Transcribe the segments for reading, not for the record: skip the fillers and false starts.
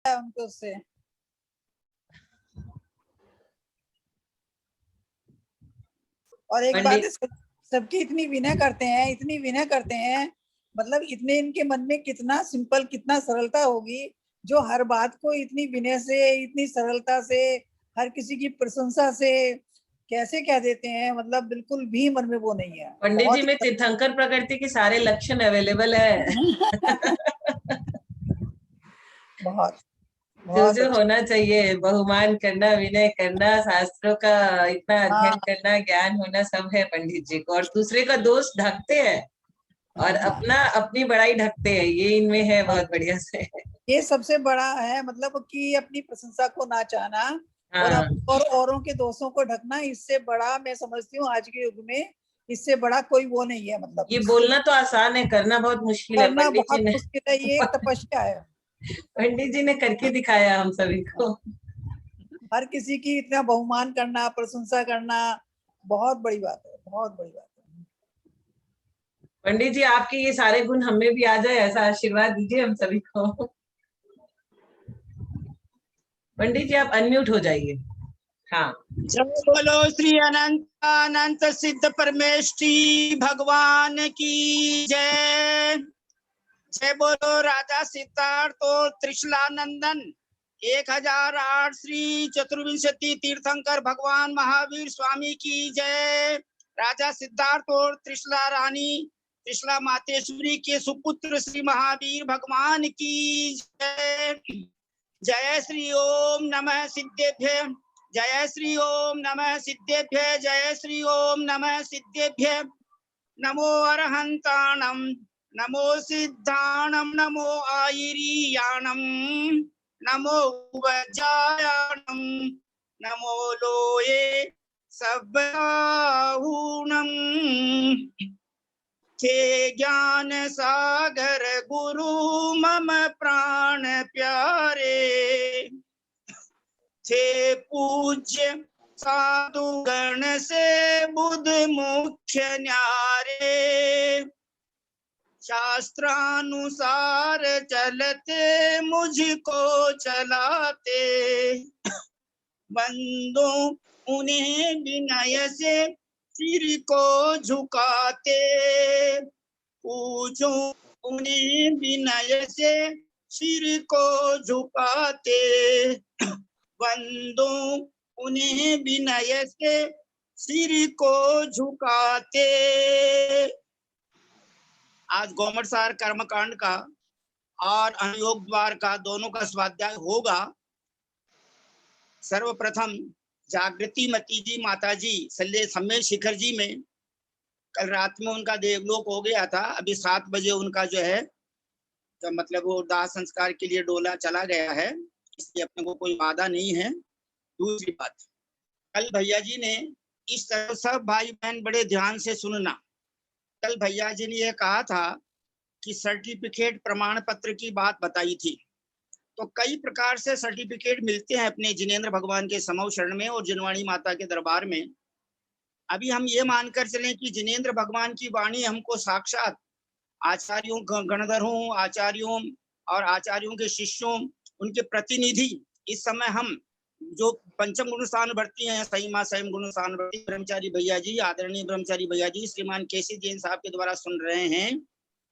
है उनको उससे। और एक बात है, सबकी इतनी विनय करते हैं, इतनी विनय करते हैं, मतलब इतने इनके मन में कितना सिंपल, कितना सरलता होगी, जो हर बात को इतनी विनय से, इतनी सरलता से, हर किसी की प्रशंसा से कैसे कह देते हैं, मतलब बिल्कुल भी मन में वो नहीं है। पंडित जी में तीर्थंकर प्रकृति के सारे लक्षण अवेलेबल है। बहुत जो बहुत जो अच्छा। होना चाहिए, बहुमान करना, विनय करना, शास्त्रों का इतना अध्ययन हाँ करना, ज्ञान होना, सब है पंडित जी को। और दूसरे का दोष ढकते हैं और हाँ, अपना अपनी बड़ाई ढकते हैं, ये इनमें है बहुत बढ़िया से। ये सबसे बड़ा है, मतलब कि अपनी प्रशंसा को ना चाहना और हाँ, और औरों के दोषों को ढकना, इससे बड़ा मैं समझती हूँ आज के युग में, इससे बड़ा कोई वो नहीं है। मतलब ये बोलना तो आसान है, करना बहुत मुश्किल है। करना बहुत मुश्किल है, ये एक तपस्या है। पंडित जी ने करके दिखाया हम सभी को। हर किसी की इतना बहुमान करना, प्रशंसा करना बहुत बड़ी बात है, बहुत बड़ी बात है। पंडित जी आपके ये सारे गुण हमें भी आ जाए, ऐसा आशीर्वाद दीजिए हम सभी को। पंडित जी आप अनम्यूट हो जाइए। हाँ, जय बोलो श्री अनंत अनंत सिद्ध परमेष्ठी भगवान की जय। जय बोलो राजा सिद्धार्थ और त्रिशला नंदन 1008 श्री चतुर्विंशति तीर्थंकर भगवान महावीर स्वामी की जय। राजा सिद्धार्थ और त्रिशला रानी त्रिशला मातेश्वरी के सुपुत्र श्री महावीर भगवान की जय। जय श्री ओम नमः सिद्धेभ्य, जय श्री ओम नमः सिद्धेभ्य, जय श्री ओम नमः सिद्धेभ्य। नमो अरहंताणं, नमो सिद्धाणं, नमो आयिरीयाणं, नमो वज्रायाणं, नमो लोये सब्बाहूणं। थे ज्ञान सागर गुरु मम प्राण प्यारे, थे पूज्य साधु गण से बुध मुख्य न्यारे, शास्त्रानुसार चलते मुझको चलाते, बंदो उन्हें विनय से सिर को झुकाते, पूजो उन्हें विनय से सिर को झुकाते, बंदो उन्हें विनय से सिर को झुकाते। आज गोमटसार कर्मकांड का और अनुयोग द्वार का दोनों का स्वाध्याय होगा। सर्वप्रथम जागृति मती जी माता जी सम्मेल शिखर जी में कल रात में उनका देवलोक हो गया था। अभी 7 बजे उनका जो है तो मतलब वो दाह संस्कार के लिए डोला चला गया है, इसलिए अपने को कोई बाधा नहीं है। दूसरी बात, कल भैया जी ने इस तरह सब भाई बहन बड़े ध्यान से सुनना, कल भैया जी ने यह कहा था कि सर्टिफिकेट प्रमाण पत्र की बात बताई थी। तो कई प्रकार से सर्टिफिकेट मिलते हैं अपने जिनेंद्र भगवान के समव शरण में और जिनवाणी माता के दरबार में। अभी हम ये मानकर चलें कि जिनेंद्र भगवान की वाणी हमको साक्षात आचार्यों गणधरों, आचार्यों और आचार्यों के शिष्यों, उनके प्रतिनिधि इस समय हम जो पंचम गुण स्थान भर्ती हैं, सहीमा सैम गुण स्थान भर्ती ब्रह्मचारी भैया जी, आदरणीय ब्रह्मचारी भैया जी, श्रीमान केसी जैन साहब के द्वारा सुन रहे हैं।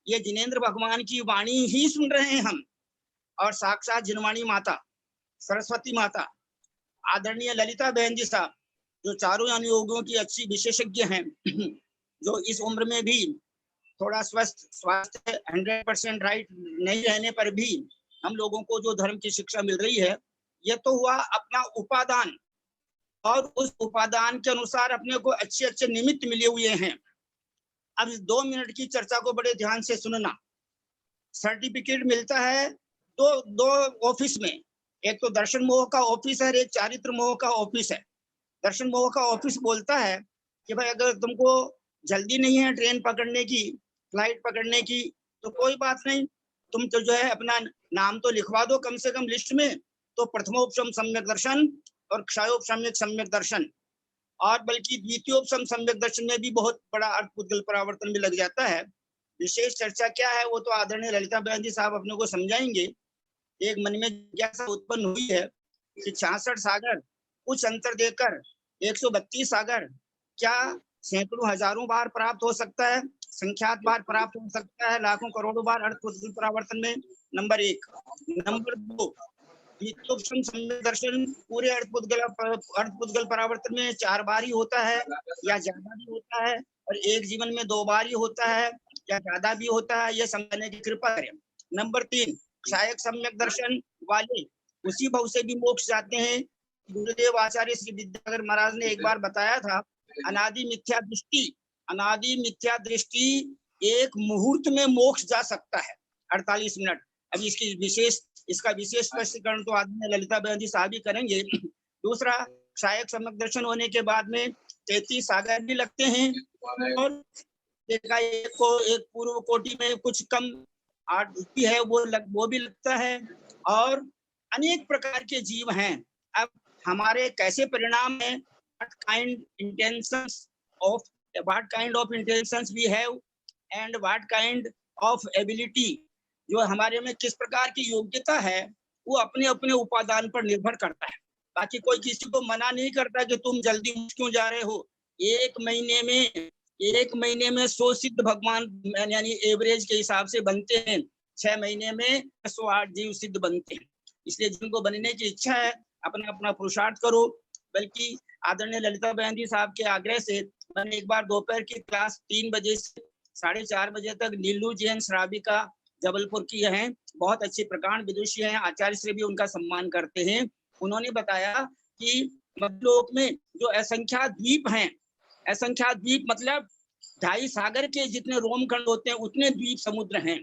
ये जिनेंद्र भगवान की वाणी ही सुन रहे हैं हम, और साक्षात जिनवाणी माता, सरस्वती माता, आदरणीय ललिता बहन जी साहब जो चारों अनुयोगियों की अच्छी विशेषज्ञ हैं, जो इस उम्र में भी थोड़ा स्वास्थ्य 100% राइट नहीं रहने पर भी हम लोगों को जो धर्म की शिक्षा मिल रही है, यह तो हुआ अपना उपादान, और उस उपादान के अनुसार अपने को अच्छे अच्छे निमित्त मिले हुए हैं। अब इस 2 मिनट की चर्चा को बड़े ध्यान से सुनना। सर्टिफिकेट मिलता है दो ऑफिस में, एक तो दर्शन मोह का ऑफिस है, एक चारित्र मोह का ऑफिस है। दर्शन मोह का ऑफिस बोलता है कि भाई अगर तुमको जल्दी नहीं है ट्रेन पकड़ने की, फ्लाइट पकड़ने की, तो कोई बात नहीं, तुम तो जो है अपना नाम तो लिखवा दो कम से कम लिस्ट में। तो प्रथमोपशम सम्यक दर्शन और क्षयोपशम्यक सम्यक दर्शन, और बल्कि द्वितीयोपशम सम्यक दर्शन में भी बहुत बड़ा अर्थ पुद्गल परावर्तन भी लग जाता है। विशेष चर्चा क्या है वो तो आदरणीय ललिता बहन जी साहब अपने को समझाएंगे। एक मन में जिज्ञासा उत्पन्न हुई है कि 66 सागर कुछ अंतर देकर 132 सागर क्या सैकड़ों हजारों बार प्राप्त हो सकता है, संख्यात बार प्राप्त हो सकता है, लाखों करोड़ों बार अर्थ पुद्गल परावर्तन में? नंबर 1। नंबर 2, नित्योपम सम्यक दर्शन पूरे अर्थ पुद्गल परावर्तन में 4 बार ही होता है या ज्यादा भी होता है, और एक जीवन में 2 बार ही होता है या ज्यादा भी होता है, यह समझने की कृपा करें। नंबर 3, क्षायक सम्यक दर्शन वाले उसी भाव से भी मोक्ष जाते हैं। गुरुदेव आचार्य श्री विद्यासागर महाराज ने एक बार बताया था, अनादि मिथ्या दृष्टि एक मुहूर्त में मोक्ष जा सकता है, 48 मिनट। अब इसका विशेष स्पष्टीकरण तो आदरणीय ललिता बहन जी साहब ही करेंगे। दूसरा, क्षायक सम्यक दर्शन होने के बाद में 33 सागर भी लगते हैं, और एक पूर्व कोटि में कुछ कम 8 भी है, वो भी लगता है, और अनेक प्रकार के जीव हैं। अब हमारे कैसे परिणाम है, what kind of intentions we have and what kind of ability, जो हमारे में किस प्रकार की योग्यता है, वो अपने अपने उपादान पर निर्भर करता है। बाकी कोई किसी को मना नहीं करता कि तुम जल्दी क्यों जा रहे हो। एक महीने में 100 सिद्ध भगवान यानी एवरेज के हिसाब से बनते हैं, 6 महीने में 108 जीव सिद्ध बनते हैं। इसलिए जिनको बनने की इच्छा है अपना अपना पुरुषार्थ करो। बल्कि आदरणीय ललिता बहन जी साहब के आग्रह से मैंने एक बार दोपहर की क्लास 3 बजे से 4:30 बजे तक नीलू जैन श्राविका जबलपुर की हैं, बहुत अच्छी प्रकांड विदुषी हैं, आचार्य श्री भी उनका सम्मान करते हैं। उन्होंने बताया कि मध्यलोक में जो असंख्यात द्वीप हैं, असंख्यात द्वीप मतलब 2.5 सागर के जितने रोमखंड होते हैं उतने द्वीप समुद्र हैं,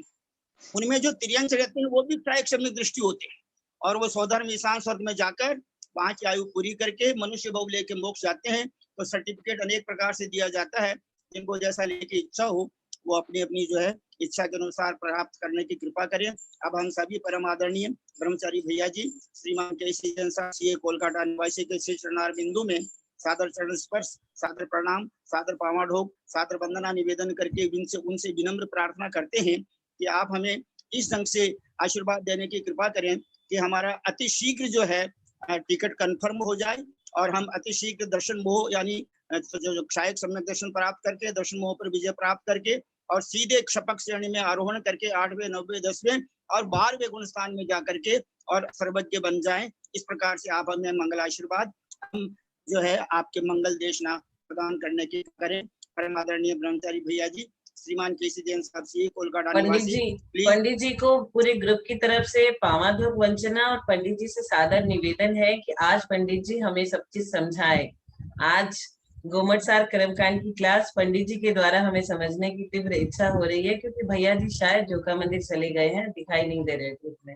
उनमें जो तिर्यंश रहते हैं वो भी क्षायक सम्यक दृष्टि होते हैं, और वो स्वधर्म ईशान स्वर्ग में जाकर वहां की आयु पूरी करके मनुष्य भाव लेके मोक्ष जाते हैं। तो सर्टिफिकेट अनेक प्रकार से दिया जाता है, जिनको जैसा लेने की इच्छा हो वो अपनी अपनी जो है इच्छा के अनुसार प्राप्त करने की कृपा करें। अब हम सभी परम आदरणीय ब्रह्मचारी भैया जी श्रीमान केसी जैन साहब कोलकाता निवासी के श्री चरणार बिंदु में सादर चरण स्पर्श, सादर प्रणाम, सादर पावाढोक, सादर वंदना निवेदन करके उनसे विनम्र प्रार्थना करते हैं कि आप हमें इस ढंग से आशीर्वाद देने की कृपा करें कि हमारा अति शीघ्र जो है टिकट कंफर्म हो जाए, और हम अति शीघ्र दर्शन मोह यानी जो क्षायक सम्यक दर्शन प्राप्त करके दर्शन मोह पर विजय प्राप्त करके और सीधे क्षपक श्रेणी में आरोहण करके 8वें 9वें 10वें और 12वें गुण स्थान में जाकर के और सर्वज्ञ बन जाएं। इस प्रकार से आप हमें मंगल आशीर्वाद हम जो है आपके मंगल देशना प्रदान करने की करें। परम आदरणीय ब्रह्मचारी भैया जी श्रीमान केसी जैन साहब जी कोलकाता निवासी, पंडित जी को पूरे ग्रुप की तरफ से पावाधोक वंचना और पंडित जी से सादर निवेदन है कि आज पंडित जी हमें सब चीज समझाए। आज गोमटसार कर्मकांड की क्लास पंडित जी के द्वारा हमें समझने की तीव्र इच्छा हो रही है, क्योंकि भैया जी शायद जोका मंदिर चले गए हैं, दिखाई नहीं दे रहे थे उसमें।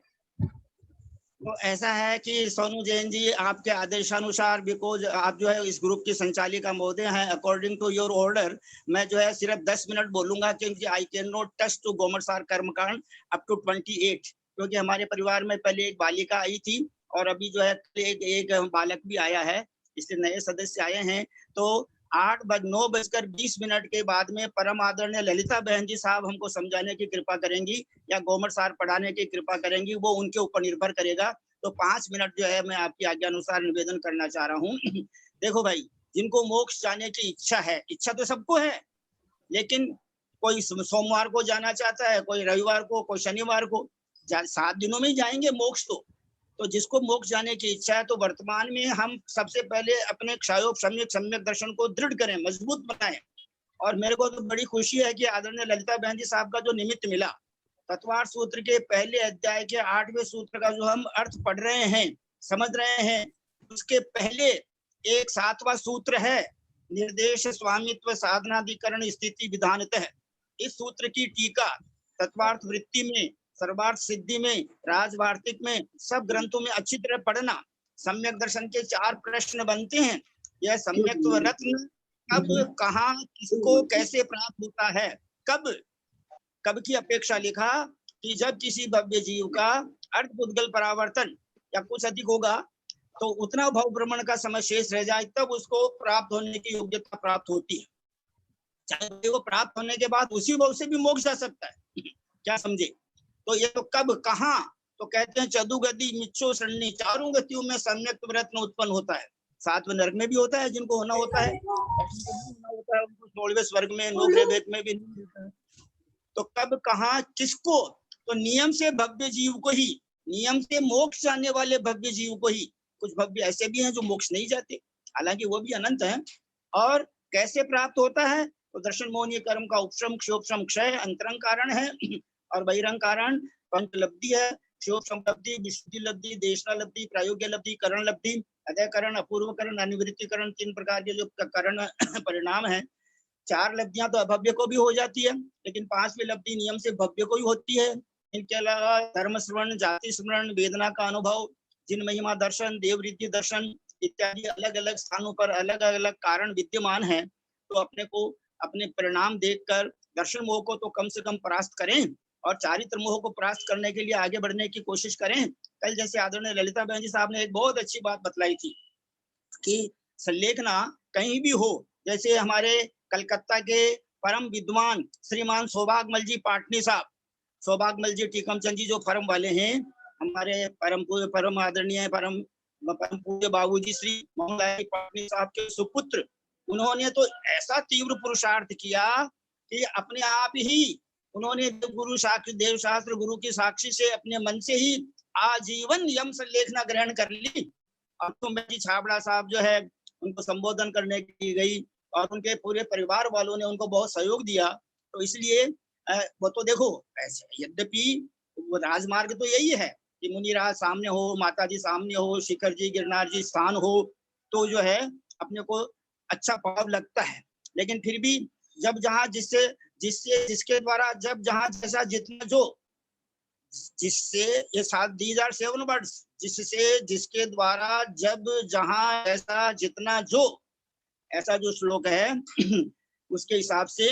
तो ऐसा है कि सोनू जैन जी आपके आदेशानुसार, बिकॉज आप जो है इस ग्रुप की संचालिका महोदय हैं, अकॉर्डिंग टू योर ऑर्डर मैं जो है सिर्फ 10 मिनट बोलूंगा, क्योंकि I can not touch to Gommatsar Karmakand up to 28, क्योंकि हमारे परिवार में पहले एक बालिका आई थी और अभी जो है एक बालक भी आया है, इसलिए नए सदस्य आए हैं। तो 9:20 के बाद में परम आदरणीय ललिता बहन जी साहब हमको समझाने की कृपा करेंगी या गोमटसार पढ़ाने की कृपा करेंगी, वो उनके ऊपर निर्भर करेगा। तो 5 मिनट जो है मैं आपकी आज्ञा अनुसार निवेदन करना चाह रहा हूँ। देखो भाई, जिनको मोक्ष जाने की इच्छा है, इच्छा तो सबको है, लेकिन कोई सोमवार को जाना चाहता है, कोई रविवार को, कोई शनिवार को, 7 दिनों में ही जाएंगे मोक्ष। तो जिसको मोक्ष जाने की इच्छा है तो वर्तमान में हम सबसे पहले अपने क्षायोग सम्यक दर्शन को दृढ़ करें, मजबूत बनाएं। और मेरे को तो बड़ी खुशी है कि आदरणीय ललिता बहन जी साहब का जो निमित्त मिला, तत्वार्थ सूत्र के पहले अध्याय के 8वें सूत्र का जो हम अर्थ पढ़ रहे हैं, समझ रहे हैं, उसके पहले एक 7वां सूत्र है, निर्देश स्वामित्व साधनाधिकरण स्थिति विधानतः। इस सूत्र की टीका तत्वार्थ वृत्ति में, सर्वार्थ सिद्धि में, राजवार्तिक में, सब ग्रंथों में अच्छी तरह पढ़ना। सम्यक दर्शन के 4 प्रश्न बनते हैं। यह सम्यक्त्व रत्न कब, कहाँ, किसको, कैसे प्राप्त होता है। कब की अपेक्षा लिखा कि जब किसी भव्य जीव का अर्थ पुद्गल परावर्तन या कुछ अधिक होगा तो उतना भाव भ्रमण का समय शेष रह जाए, तब उसको प्राप्त होने की योग्यता प्राप्त होती है। चाहे वो प्राप्त होने के बाद उसी भाव से भी मोक्ष जा सकता है। क्या समझे? तो ये तो कब, कहाँ तो कहते हैं चतुगति मिच्छो शरणी, चारों गतियों में सम्यक प्रयत्न उत्पन्न होता है। 7वें नरक में भी होता है जिनको होना होता है, उनको 16वें स्वर्ग में, 9वें वेद में भी नहीं होता है। तो कब कहाँ किसको, तो नियम से भव्य जीव को ही, नियम से मोक्ष जाने वाले भव्य जीव को ही, कुछ भव्य ऐसे भी हैं जो मोक्ष नहीं जाते, हालांकि वो भी अनंत है। और कैसे प्राप्त होता है, तो दर्शन मोहनीय कर्म का उपशम क्षोपशम क्षय अंतरंग कारण है और बहिरंग कारण पंच लब्धि है। क्षोपशम लब्धि, विशुद्धि लब्धि, देशना लब्धि, प्रायोग्य लब्धि, करण लब्धि, अदयकरण, अपूर्वकरण, अनिवृत्तिकरण, 3 प्रकार के जो करण परिणाम है। 4 लब्धियां तो अभव्य को भी हो जाती है, लेकिन 5वीं लब्धि नियम से भव्य को ही होती है। इनके अलावा धर्म श्रवण, जाति स्मरण, वेदना का अनुभव, जिन महिमा दर्शन, देवरिद्धि दर्शन इत्यादि अलग अलग स्थानों पर अलग अलग कारण विद्यमान है। तो अपने को अपने परिणाम देखकर दर्शन मोह को तो कम से कम परास्त करें और चारित्र मोह को परास्त करने के लिए आगे बढ़ने की कोशिश करें। कल जैसे आदरणीय ललिता बहन जी साहब ने एक बहुत अच्छी बात बतलाई थी कि संलेखना कहीं भी हो, जैसे हमारे कलकत्ता के परम विद्वान श्रीमान सौभागमल जी पाटनी साहब, सौभागमल जी टीकमचंद जी जो फर्म वाले हैं, हमारे परम आदरणीय परम पूज्य बाबूजी श्री मोहनलाल पाटनी साहब के सुपुत्र, उन्होंने तो ऐसा तीव्र पुरुषार्थ किया कि अपने आप ही उन्होंने गुरु साक्षी, देव शास्त्र गुरु की साक्षी से अपने मन से ही आजीवन यम संलेखना ग्रहण कर ली। अब तो जी छाबड़ा साहब जो है उनको संबोधन करने की गई और उनके पूरे परिवार वालों ने उनको बहुत सहयोग दिया। तो इसलिए वो तो देखो ऐसे, यद्यपि वो राजमार्ग तो यही है कि मुनिराज सामने हो, माता जी सामने हो, शिखर जी गिरनार जी स्थान हो, तो जो है अपने को अच्छा भाव लगता है। लेकिन फिर भी जब जहाँ जिससे जिससे जिसके द्वारा जब जहाँ जैसा जितना जो जिससे ये 7 वर्ड्स, जिससे जिसके द्वारा जब जहाँ ऐसा जितना जो, ऐसा जो श्लोक है उसके हिसाब से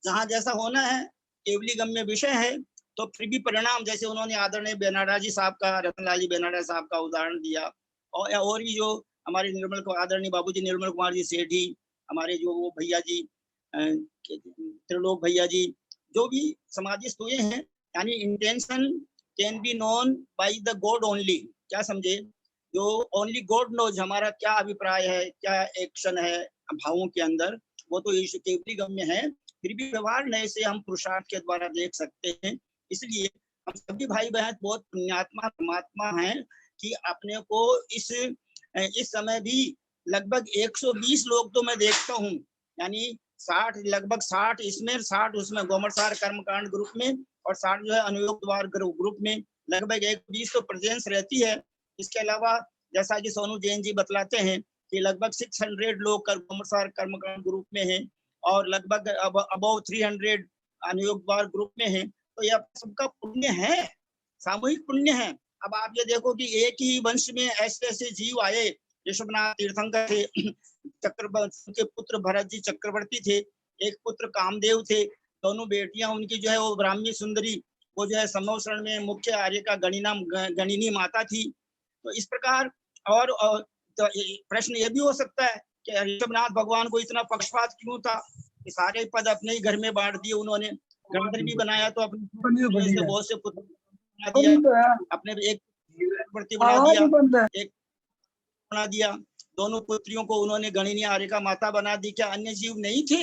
जहाँ जैसा होना है केवली गम्य विषय है। तो फिर भी परिणाम, जैसे उन्होंने आदरणीय बेनाडा जी साहब का, रतनलाल जी बेनाडा साहब का उदाहरण दिया, और भी जो हमारे आदरणीय बाबूजी निर्मल कुमार जी सेठी, हमारे जो वो भैया जी त्रिलोक भैया जी, जो भी समाधिस्थ हुए हैं, यानी intention can be known by the God only. क्या समझे, जो ओनली गॉड नोज हमारा क्या अभिप्राय है, क्या एक्शन है भावों के अंदर, वो तो ईश्वर केवली गम्य है। फिर भी व्यवहार नए से हम पुरुषार्थ के द्वारा देख सकते हैं। इसलिए हम सभी भाई बहन बहुत पुण्यात्मा परमात्मा हैं कि अपने को इस समय भी लगभग 120 लोग तो मैं देखता हूँ, यानी 60 लगभग 60 इसमें 60 उसमें गोमटसार कर्मकांड ग्रुप में और 60 जो है अनुयोग द्वार ग्रुप में, लगभग 120 तो प्रेजेंस रहती है। इसके अलावा जैसा कि सोनू जैन जी बतलाते हैं कि लगभग 600 लोग गोमटसार कर्मकांड ग्रुप में हैं और लगभग अबव 300 अनुयोग द्वार ग्रुप में हैं। तो यह सबका पुण्य है, सामूहिक पुण्य है। अब आप ये देखो कि एक ही वंश में ऐसे ऐसे जीव आए, यशोनाथ तीर्थंकर थे, चक्रवर्ती के पुत्र भरत जी चक्रवर्ती थे, एक पुत्र कामदेव थे, दोनों बेटियां उनकी जो है वो ब्राह्मी सुंदरी, वो जो है संवत्सरण में मुख्य आर्य का गणिनी माता थी। तो इस प्रकार और तो प्रश्न ये भी हो सकता है कि ऋषभनाथ भगवान को इतना पक्षपात क्यों था कि सारे पद अपने ही घर में बांट दिए उन्होंने, गणधर भी बनाया तो अपने से बहुत से पुत्र बना दिया, अपने एक चक्रवर्ती बना दिया, एक बना दिया, दोनों पुत्रियों को उन्होंने गणिनी आर्य का माता बना दी। क्या अन्य जीव नहीं थे?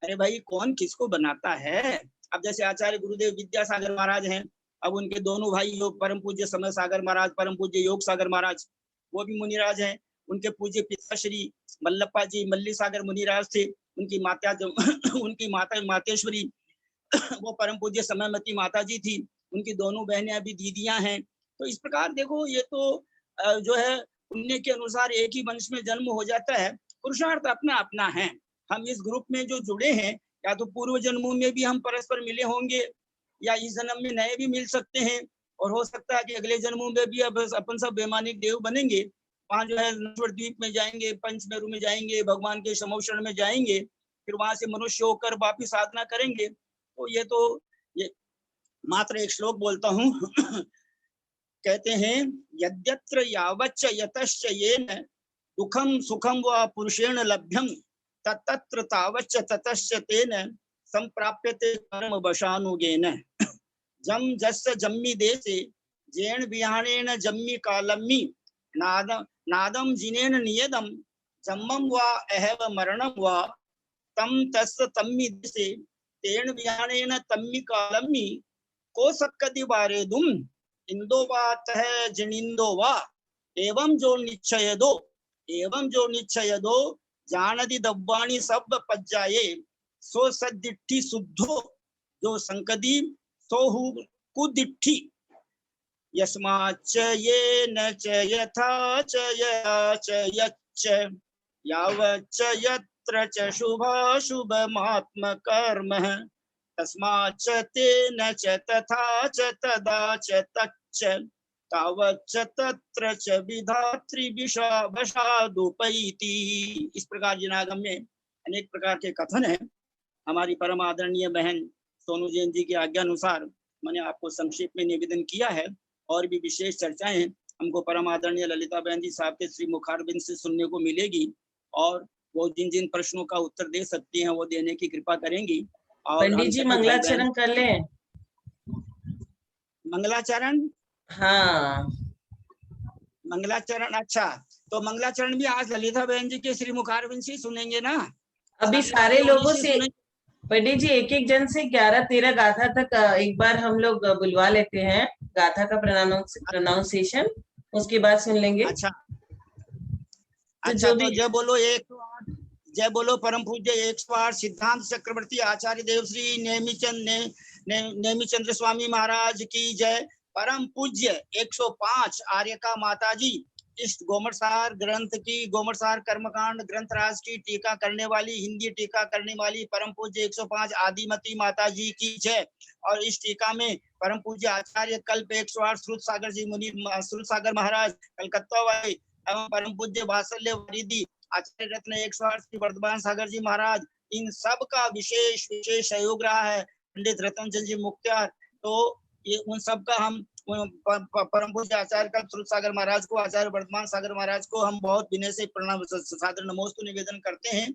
अरे भाई कौन किसको बनाता है। अब जैसे आचार्य गुरुदेव विद्यासागर महाराज हैं, अब उनके दोनों भाई परम पूज्य समय सागर महाराज, परम पूज्य योग सागर महाराज, वो भी मुनिराज हैं। उनके पूज्य पिता श्री मल्लप्पा जी मल्ली सागर मुनिराज थे, उनकी माता उनकी माता मातेश्वरी वो परम पूज्य समयमती माता जी थी, उनकी दोनों बहनें अभी दीदियां हैं। तो इस प्रकार देखो ये तो जो है पुण्य के अनुसार एक ही वंश में जन्म हो जाता है, पुरुषार्थ अपना अपना है। हम इस ग्रुप में जो जुड़े हैं, या तो पूर्व जन्मों में भी हम परस्पर मिले होंगे या इस जन्म में नए भी मिल सकते हैं, और हो सकता है कि अगले जन्मों में भी अब अपन सब वैमानिक देव बनेंगे, वहां जो है नश्वर द्वीप में जाएंगे, पंचमेरु में जाएंगे, भगवान के समोषण में जाएंगे, फिर वहां से मनुष्य होकर वापिस साधना करेंगे। तो ये मात्र एक श्लोक बोलता हूँ कहते हैं यद्यत्र यावच्च यतश्च येन दुखम सुखम व पुरुषेण लभ्यम ततत्र तावच्च ततश्च तेन संप्राप्यते कर्म वशानुगेन जम जस्य जम्मी देशे जेन विहाणेन जम्मी कालम्मी नादम जिनेन नियदम जम्मम वा अहव मरणम वा तम तस्य तम्मी दिसे तेन विहाणेन तम्मी कालम्मी को सक्कति बारे दुम इंदो वा तह जनिंदो वा एवं जो निश्चय दो जानदि दब्बाणी सब पज्जाये सो सद्दिट्ठी शुद्धो जो संकदी सो हु कुदिट्ठी यस्माच्च ये न च यथा च या च यच्च यावच्च यत्र च शुभाशुभमात्म कर्म तस्माच्च तेन च तथा च तदा च तच्च तावच्च तत्र च विधात्री वशादुपैति। इस प्रकार जिनागम में अनेक प्रकार के कथन है। हमारी परम आदरणीय बहन सोनू जैन जी की आज्ञा अनुसार मैंने आपको संक्षेप में निवेदन किया है। और भी विशेष चर्चाएं हमको परम आदरणीय ललिता बहन जी साहब के श्री मुखारबिंद से सुनने को मिलेगी और वो जिन जिन प्रश्नों का उत्तर दे सकती हैं वो देने की कृपा करेंगी। और पंडित जी मंगलाचरण कर लें। मंगलाचरण, हाँ मंगलाचरण, अच्छा तो मंगलाचरण भी आज ललिता बहन जी के श्री मुखारबिंद से सुनेंगे ना। अभी सारे लोगों से पंडित जी एक जन से 11-13 गाथा तक एक बार हम लोग बुलवा लेते हैं, गाथा का प्रोनाउंसिएशन, उसके बाद सुन लेंगे। अच्छा तो अच्छा, तो जय बोलो 108, जय बोलो परम पूज्य 108 सिद्धांत चक्रवर्ती आचार्य देव श्री नेमिचंद्र स्वामी महाराज की जय। परम पूज्य 105 आर्यका माता जी इस गोमटसार ग्रंथ की, गोमटसार कर्मकांड ग्रंथ राज की टीका करने वाली, हिंदी टीका करने वाली परम पूज्य 105 आदिमती माता जी की जय। और इस टीका में परम पूज्य आचार्य कल्प 108 श्रुत सागर जी मुनि, श्रुत सागर महाराज कलकत्ता वाले एवं परम पूज्य वात्सल्य वरिदी आचार्य रत्न 108 श्री वर्धमान सागर जी महाराज, इन सब का विशेष सहयोग रहा है पंडित रतन चंद जी मुख्तार। तो ये उन सब का हम परम पूज्य आचार्य का श्रुत सागर महाराज को, आचार्य वर्धमान सागर महाराज को हम बहुत विनय से प्रणाम सादर नमोस्तु निवेदन करते हैं।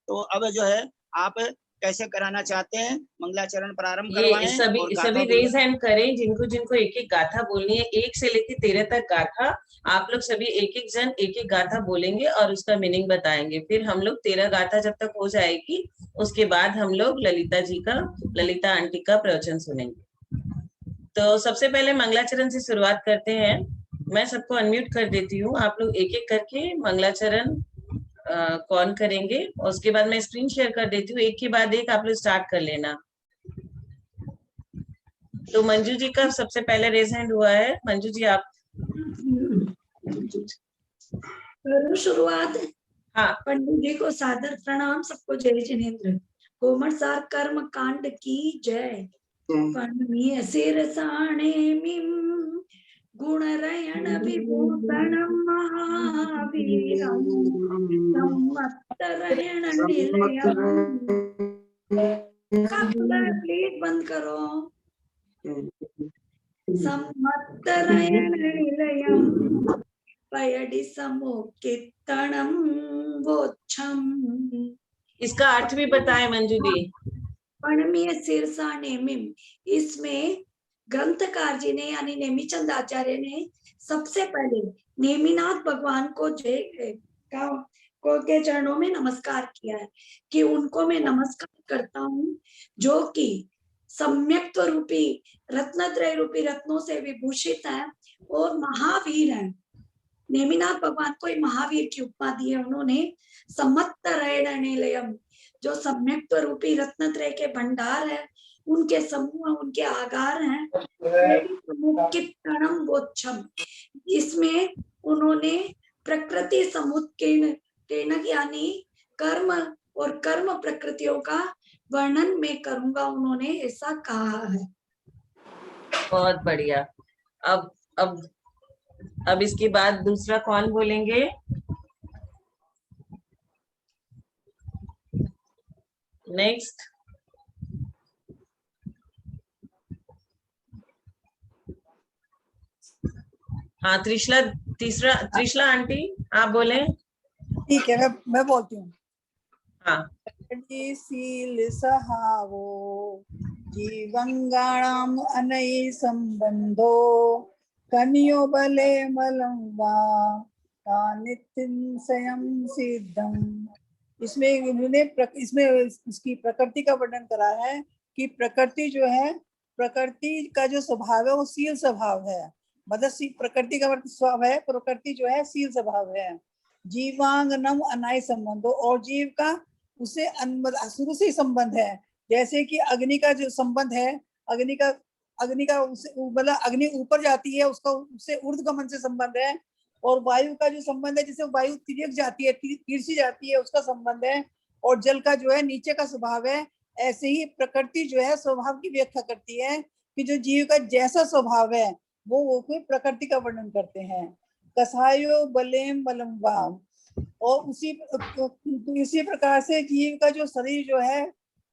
तो अब जो है आप कैसे कराना चाहते हैं, मंगलाचरण प्रारंभ करवाएं। सभी रेज हैंड करें जिनको जिनको एक एक गाथा बोलनी है, 1 से लेकर 13 तक गाथा। आप लोग सभी एक एक जन एक एक गाथा बोलेंगे और उसका मीनिंग बताएंगे। फिर हम लोग 13 गाथा जब तक हो जाएगी उसके बाद हम लोग ललिता आंटी का प्रवचन सुनेंगे। तो सबसे पहले मंगलाचरण से शुरुआत करते हैं। मैं सबको अनम्यूट कर देती हूँ, आप लोग एक एक करके मंगलाचरण कौन करेंगे और उसके बाद मैं स्क्रीन शेयर कर देती हूँ, एक के बाद एक आप लोग स्टार्ट कर लेना। तो मंजू जी का सबसे पहले रेज हैंड हुआ है। मंजू जी आप शुरुआत। हाँ, पंडित जी को सादर प्रणाम, सबको जय जिनेन्द्र। गोमटसार कर्म कांड की जय। पणमीय सिरसाणे मिम गुणरयण विभूषणं महावीरं संवत्सरयण निलयम्। प्लीज बंद करो। संवत्सरयण निलयम् पयडि समुत्थितनं वोच्छम्। इसका अर्थ भी बताएं मंजू जी। पणमीय सिरसा नेमिम, इसमें ग्रंथकार जी ने यानी नेमिचंद आचार्य ने सबसे पहले नेमिनाथ भगवान को के चरणों में नमस्कार किया है कि उनको मैं नमस्कार करता हूँ जो कि सम्यक्त्व रूपी रत्नत्रय रूपी रत्नों से विभूषित है और महावीर है। नेमिनाथ भगवान को महावीर की उपमा दी है उन्होंने। संवत्सरयण निलयम्, जो सम्यक्त्व रूपी रत्नत्रय के भंडार है, उनके समूह, उनके आगार हैं। गोच्छम, इसमें उन्होंने प्रकृति समुत्कीर्ण यानी कर्म और कर्म प्रकृतियों का वर्णन में करूंगा, उन्होंने ऐसा कहा है। बहुत बढ़िया। अब इसके बाद दूसरा कौन बोलेंगे? नेक्स्ट। हाँ, त्रिशला आंटी आप बोले। ठीक है, मैं बोलती हूँ। हाँ। सील सहावो जीवंगाणाम अनयी संबंधो कन्यो बले मलं वा नित्यं स्वयं सिद्धम। इसमें इन्होंने इसमें इसकी प्रकृति का वर्णन करा है कि प्रकृति जो है, प्रकृति का जो स्वभाव है वो शील स्वभाव है। मतलब प्रकृति का स्वभाव है, प्रकृति जो है शील स्वभाव है। जीवांगनम अनाय संबंधो, और जीव का उसे शुरू से ही संबंध है। जैसे कि अग्नि का जो संबंध है, अग्नि का मतलब अग्नि ऊपर जाती है, उसका उससे ऊर्ध्वगमन से संबंध है। और वायु का जो संबंध है, जैसे वायु तिर्यक जाती है, तिरछी जाती है, उसका संबंध है। और जल का जो है नीचे का स्वभाव है। ऐसे ही प्रकृति जो है स्वभाव की व्याख्या करती है कि जो जीव का जैसा स्वभाव है वो कोई प्रकृति का वर्णन करते हैं। कसायो बलेम बलम वाम, और इसी प्रकार से जीव का जो शरीर जो है,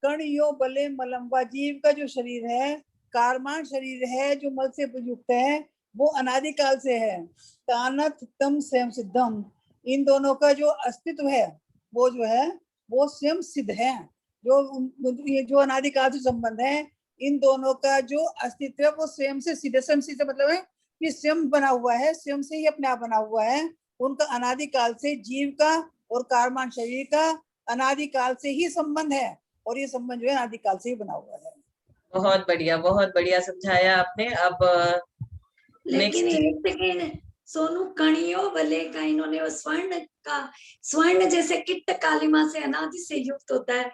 कण यो बले मलम्बा, जीव का जो शरीर है कारमान शरीर है, जो मल से युक्त है, वो अनादिकाल से है। तानत तम स्वयं सिद्धम, इन दोनों का जो अस्तित्व है वो जो है वो स्वयं सिद्ध है। जो अनादिकाल से संबंध है, इन दोनों का जो अस्तित्व है वो स्वयं से सिद्ध। स्वयं सिद्ध मतलब है कि स्वयं बना हुआ है, स्वयं से ही अपने आप बना हुआ है। उनका अनादिकाल से जीव का और कारमान शरीर का अनादिकाल से ही संबंध है, और ये संबंध जो है अनादिकाल से ही बना हुआ है। बहुत बढ़िया समझाया आपने। अब लेकिन एक सेकेंड सोनू, कणियों बले का इन्होंने वो स्वर्ण जैसे किट्ट कालिमा से अनादि से युक्त होता है,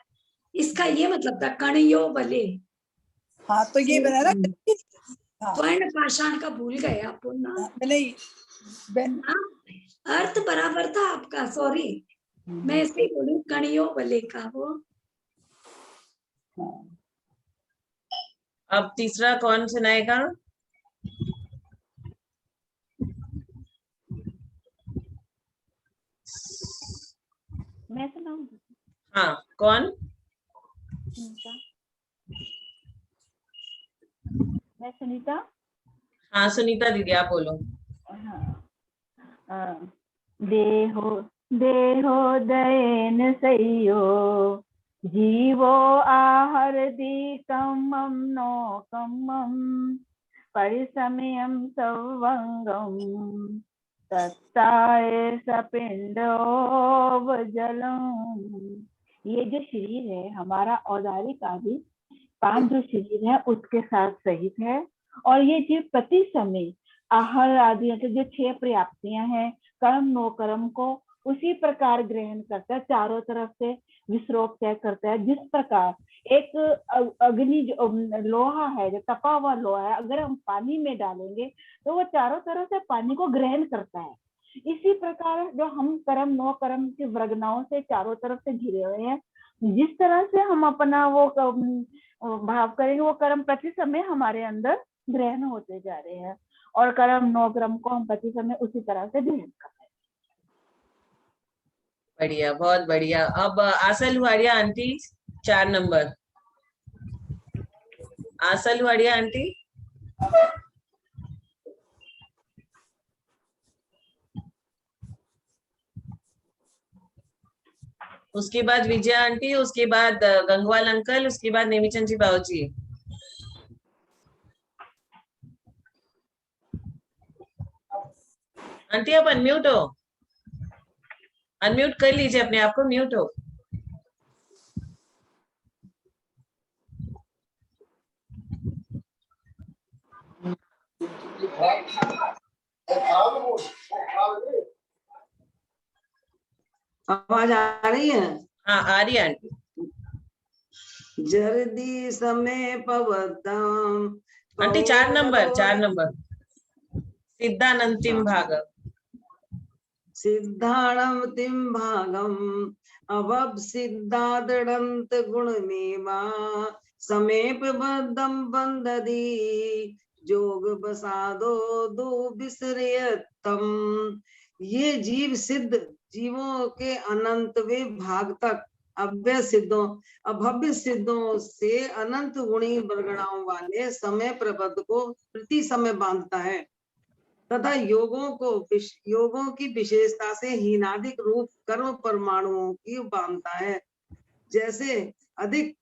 इसका ये मतलब था कणियों बले। हाँ तो ये बना ना, स्वर्ण पाषाण का भूल गए आप ना, अर्थ बराबर था आपका, सॉरी मैं ऐसे ही बोलूं कणियों बले का वो। अब तीसरा कौन सुनाएगा? मैं सुनाऊं? हाँ, कौन? मैं सुनीता। हाँ सुनीता दीदी, आप बोलो। देहोदयेन सयो जीवो आहरति कम्मं नो कम्मं परिसमयं सवंगम तत्ताय सपिंडो जलम। ये जो शरीर है हमारा औदारिक आदि 5 जो शरीर है उसके साथ सहित है। और ये जीव प्रति समय आहार आदि जो 6 पर्याप्तियां हैं, कर्म नो कर्म को उसी प्रकार ग्रहण करता है, चारों तरफ से विस्रोप तय करता है। जिस प्रकार एक अग्नि जो लोहा है, जो तपा हुआ लोहा है, अगर हम पानी में डालेंगे तो वो चारों तरफ से पानी को ग्रहण करता है। इसी प्रकार जो हम कर्म नो कर्म की वर्गनाओं से चारों तरफ से घिरे हुए हैं, जिस तरह से हम अपना वो भाव करेंगे वो कर्म प्रति समय हमारे अंदर ग्रहण होते जा रहे हैं, और कर्म नो कर्म को हम प्रति समय उसी तरह से ग्रहण कर रहे हैं। बढ़िया, बहुत बढ़िया। अब आशा लुहारिया आंटी 4 नंबर। आशा लुहारिया आंटी। उसके बाद विजया आंटी, उसके बाद गंगवाल अंकल, उसके बाद नेमीचंद जी बाबूजी। आंटी आप अनम्यूट हो, अनम्यूट कर लीजिए अपने आप को, म्यूट हो। आवाज आ रही है? हाँ आ रही है आंटी। जर्दी समय पवतम आंटी 4 नंबर, 4 नंबर। सिद्धानंतिम भाग। सिद्धाणतिम भागम अवब सिद्धादंत गुणमेवा समेप बद्धम बंददी जोग बसादो दो विसर्यतम। ये जीव सिद्ध जीवों के अनंत वे भाग तक अभ्य सिद्धों अभव्य सिद्धों से अनंत गुणी वर्गणाओं वाले समय प्रबद्ध को प्रति समय बांधता है, तथा योगों की विशेषता से हीनादिक रूप कर्म परमाणुओं की बांधता है। जैसे अधिक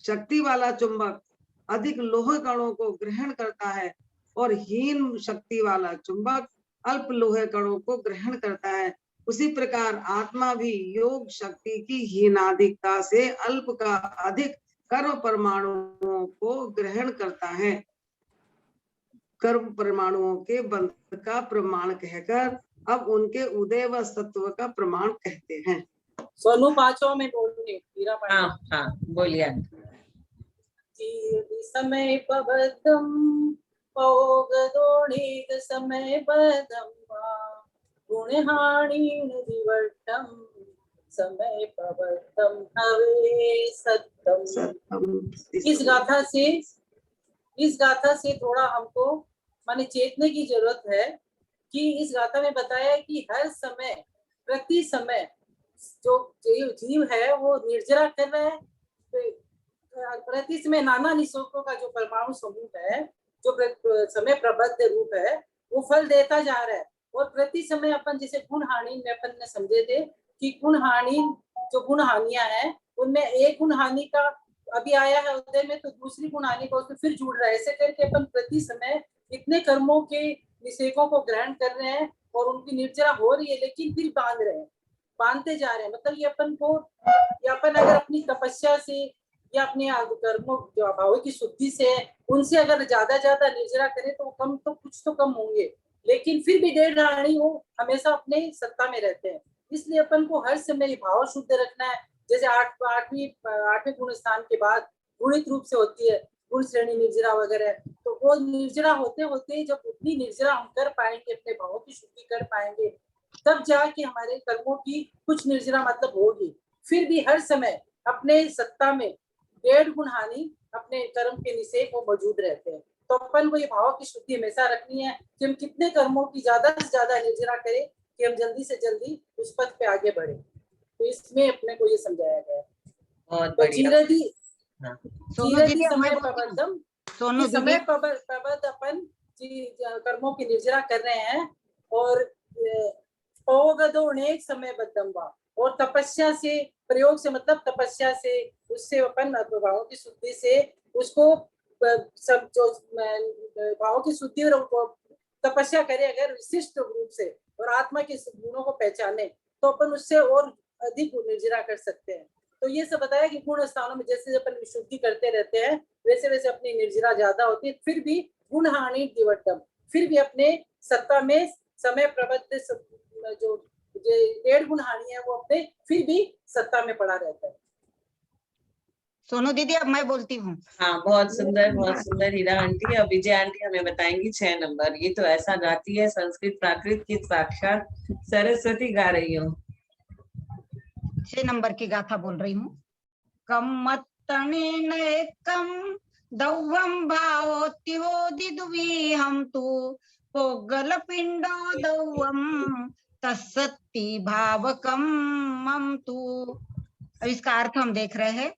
शक्ति वाला चुंबक अधिक लोह कणों को ग्रहण करता है, और हीन शक्ति वाला चुंबक अल्प लोहे कणों को ग्रहण करता है, उसी प्रकार आत्मा भी योग शक्ति की हीनाधिकता से अल्प का अधिक कर्म परमाणुओं को ग्रहण करता है। कर्म परमाणुओं के बंध का प्रमाण कहकर अब उनके उदय व सत्व का प्रमाण कहते हैं। सोनू पांचों में बोलिए, हाँ हाँ बोलिए। समय पबद्धम पौगदोणित समय बद्धम गुणहाणीन विवर्तम समय पबद्धम हवे सत्यम। इस गाथा से थोड़ा हमको माने चेतने की जरूरत है कि इस गाथा में बताया है कि हर समय प्रति समय जो जीव है वो निर्जरा कर रहा है। प्रति समय नाना निशोकों का जो परमाणु समूह है, जो समय प्रबद्ध रूप है, वो फल देता जा रहा है। और प्रति समय अपन जैसे गुण हानि में अपन ने समझे थे कि गुण हानि जो गुण हानियां हैं उनमें एक गुण हानि का अभी आया है उदय में, तो दूसरी गुण हानि का उसमें फिर जुड़ रहा है। ऐसे करके अपन प्रति समय इतने कर्मों के निषेकों को ग्रहण कर रहे हैं और उनकी निर्जरा हो रही है, लेकिन फिर बांधते जा रहे हैं। मतलब ये अपन को, या अपन अगर अपनी तपस्या से या अपने कर्मों जो भावों की शुद्धि से उनसे अगर ज्यादा निर्जरा करें तो कम तो कुछ तो कम होंगे, लेकिन फिर भी डेढ़ रानी वो हमेशा अपने सत्ता में रहते हैं। इसलिए अपन को हर समय भाव शुद्ध रखना है। जैसे आठवें गुण स्थान के बाद गुणित रूप से होती है गुण श्रेणी निर्जरा वगैरह, तो वो निर्जरा होते होते जब उतनी निर्जरा हम कर पाएंगे, अपने भावों की शुद्धि कर पाएंगे, तब जाके हमारे कर्मों की कुछ निर्जरा मतलब होगी। फिर भी हर समय अपने सत्ता में डेढ़ गुण हानि अपने कर्म के निषेध वो मौजूद रहते हैं। तो अपन को ये भाव की शुद्धि हमेशा रखनी है कि हम कितने कर्मों की ज्यादा से ज्यादा निर्जरा करें कि हम जल्दी से जल्दी उस पथ पे आगे बढ़े। तो इसमें अपने को ये समझाया गया है। बहुत तो बढ़िया। समय प्रबद्धम, समय प्रबद्ध अपन कर्मों की निर्जरा कर रहे हैं। और अनेक समय बद्धम और तपस्या से, प्रयोग से मतलब तपस्या से, उससे अपन भावों की शुद्धि से उसको सब जो भावों की शुद्धि और तपस्या करे अगर विशिष्ट रूप से और आत्मा के गुणों को पहचाने तो अपन उससे और अधिक निर्जरा कर सकते हैं। तो ये सब बताया कि गुण स्थानों में जैसे अपन विशुद्धि करते रहते हैं वैसे वैसे अपनी निर्जरा ज्यादा होती है। फिर भी गुण हानि दिवटम, फिर भी अपने सत्ता में समय प्रबद्ध जो डेढ़ गुण हानि है वो अपने फिर भी सत्ता में पड़ा रहता है। सोनू दीदी अब मैं बोलती हूँ। हाँ बहुत सुंदर हीरा आंटी। अब विजय आंटी हमें बताएंगी 6 नंबर। ये तो ऐसा गाती है, संस्कृत प्राकृत की साक्षात सरस्वती गा रही हो। 6 नंबर की गाथा बोल रही हूँ। कम मत्तनेन एकम दौवम भावोत्योदिद्वि हम तु पोगल पिंडो दौवम तत्सत्ति भावकम मम तु। अब इसका अर्थ हम देख रहे हैं।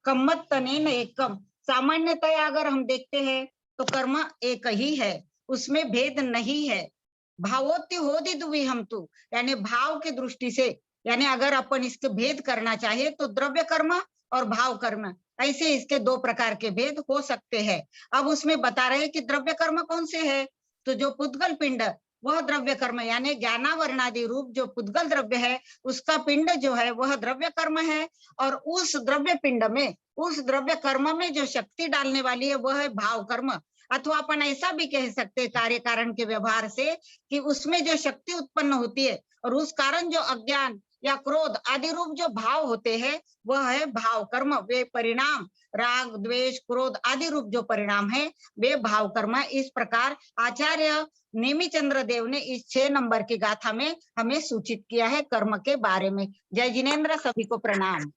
कम्मत्तनेन एकम, सामान्यतः अगर हम देखते हैं तो कर्म एक ही है, उसमें भेद नहीं है। भावोत्योदिद्वि हम तु, यानी भाव की दृष्टि से, यानी अगर अपन इसके भेद करना चाहे तो द्रव्य कर्म और भाव कर्म, ऐसे इसके 2 प्रकार के भेद हो सकते हैं। अब उसमें बता रहे हैं कि द्रव्य कर्म कौन से है, तो जो पुद्गल पिंड वह द्रव्य कर्म, यानी ज्ञानावरणादि रूप जो पुद्गल द्रव्य है उसका पिंड जो है वह द्रव्य कर्म है। और उस द्रव्य पिंड में, उस द्रव्य कर्म में जो शक्ति डालने वाली है वह है भाव कर्म। अथवा अपन ऐसा भी कह सकते हैं कार्य कारण के व्यवहार से कि उसमें जो शक्ति उत्पन्न होती है और उस कारण जो अज्ञान या क्रोध आदि रूप जो भाव होते हैं वह है भाव कर्म। वे परिणाम, राग द्वेष क्रोध आदि रूप जो परिणाम है वे भाव कर्म। इस प्रकार आचार्य नेमिचंद्र देव ने इस 6 नंबर की गाथा में हमें सूचित किया है कर्म के बारे में। जय जिनेन्द्र, सभी को प्रणाम।